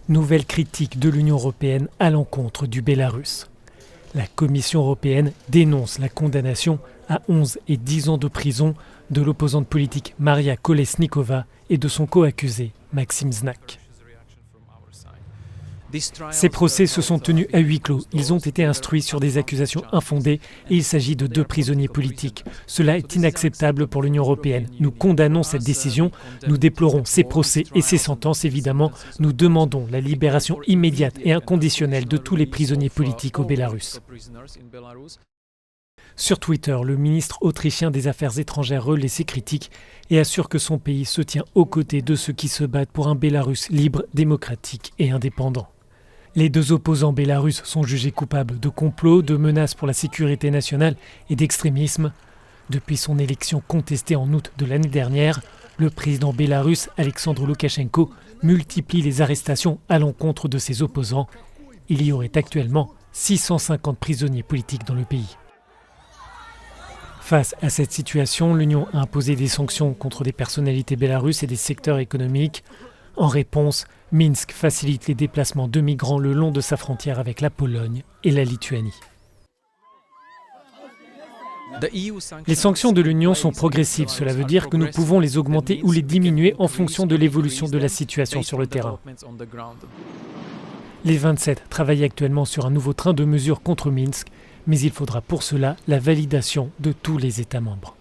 Nouvelle critique de l'Union européenne à l'encontre du Bélarus. La Commission européenne dénonce la condamnation à 11 et 10 ans de prison de l'opposante politique Maria Kolesnikova et de son co-accusé Maxim Znak. Ces procès se sont tenus à huis clos. Ils ont été instruits sur des accusations infondées et il s'agit de 2 prisonniers politiques. Cela est inacceptable pour l'Union européenne. Nous condamnons cette décision, nous déplorons ces procès et ces sentences évidemment. Nous demandons la libération immédiate et inconditionnelle de tous les prisonniers politiques au Bélarus. Sur Twitter, le ministre autrichien des Affaires étrangères relaie ses critiques et assure que son pays se tient aux côtés de ceux qui se battent pour un Bélarus libre, démocratique et indépendant. Les 2 opposants bélarusses sont jugés coupables de complot, de menaces pour la sécurité nationale et d'extrémisme. Depuis son élection contestée en août de l'année dernière, le président bélarusse Alexandre Loukachenko multiplie les arrestations à l'encontre de ses opposants. Il y aurait actuellement 650 prisonniers politiques dans le pays. Face à cette situation, l'Union a imposé des sanctions contre des personnalités bélarusses et des secteurs économiques. En réponse, Minsk facilite les déplacements de migrants le long de sa frontière avec la Pologne et la Lituanie. Les sanctions de l'Union sont progressives. Cela veut dire que nous pouvons les augmenter ou les diminuer en fonction de l'évolution de la situation sur le terrain. Les 27 travaillent actuellement sur un nouveau train de mesures contre Minsk, mais il faudra pour cela la validation de tous les États membres.